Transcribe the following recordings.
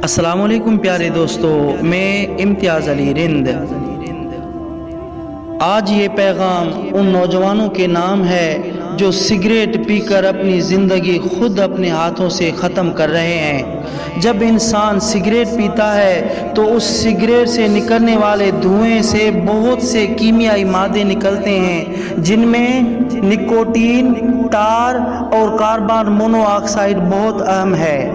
السلام علیکم پیارے دوستو، میں امتیاز علی رند۔ آج یہ پیغام ان نوجوانوں کے نام ہے جو سگریٹ پی کر اپنی زندگی خود اپنے ہاتھوں سے ختم کر رہے ہیں۔ جب انسان سگریٹ پیتا ہے تو اس سگریٹ سے نکلنے والے دھوئیں سے بہت سے کیمیائی مادے نکلتے ہیں، جن میں نکوٹین، ٹار اور کاربن مونو آکسائڈ بہت اہم ہے۔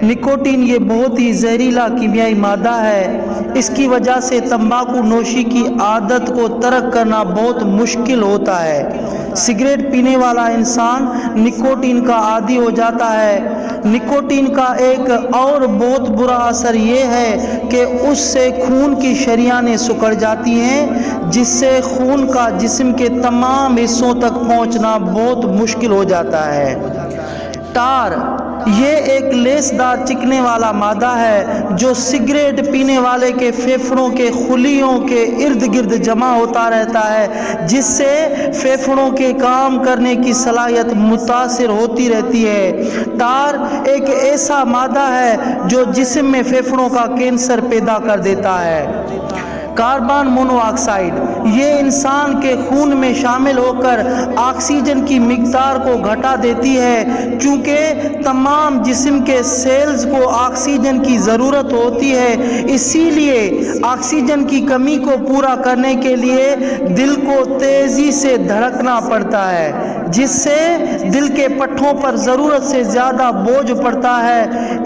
نکوٹین یہ بہت ہی زہریلا کیمیائی مادہ ہے۔ اس کی وجہ سے تمباکو نوشی کی عادت کو ترک کرنا بہت مشکل ہوتا ہے۔ سگریٹ پینے والا انسان نکوٹین کا عادی ہو جاتا ہے۔ نکوٹین کا ایک اور بہت برا اثر یہ ہے کہ اس سے خون کی شریانیں سکڑ جاتی ہیں، جس سے خون کا جسم کے تمام حصوں تک پہنچنا بہت مشکل ہو جاتا ہے۔ ٹار یہ ایک لیسدار چکنے والا مادہ ہے جو سگریٹ پینے والے کے پھیپھڑوں کے خلیوں کے ارد گرد جمع ہوتا رہتا ہے، جس سے پھیپھڑوں کے کام کرنے کی صلاحیت متاثر ہوتی رہتی ہے۔ ٹار ایک ایسا مادہ ہے جو جسم میں پھیپھڑوں کا کینسر پیدا کر دیتا ہے۔ کاربن مونو آکسائڈ یہ انسان کے خون میں شامل ہو کر آکسیجن کی مقدار کو گھٹا دیتی ہے۔ کیونکہ تمام جسم کے سیلز کو آکسیجن کی ضرورت ہوتی ہے، اسی لیے آکسیجن کی کمی کو پورا کرنے کے لیے دل کو تیزی سے دھڑکنا پڑتا ہے، جس سے دل کے پٹھوں پر ضرورت سے زیادہ بوجھ پڑتا ہے۔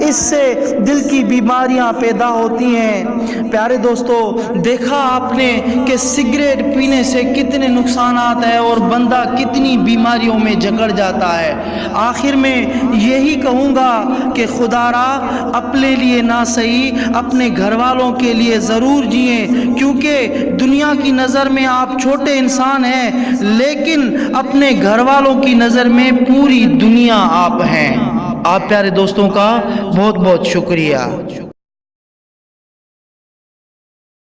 اس سے دل کی بیماریاں پیدا ہوتی ہیں۔ پیارے دوستو، دیکھا آپ نے کہ سگریٹ پینے سے کتنے نقصانات ہیں اور بندہ کتنی بیماریوں میں جکڑ جاتا ہے۔ آخر میں یہی کہوں گا کہ خدا را اپنے لیے نہ صحیح اپنے گھر والوں کے لیے ضرور جئیں، کیونکہ دنیا کی نظر میں آپ چھوٹے انسان ہیں، لیکن اپنے گھر والوں کی نظر میں پوری دنیا آپ ہیں۔ آپ پیارے دوستوں کا بہت بہت شکریہ۔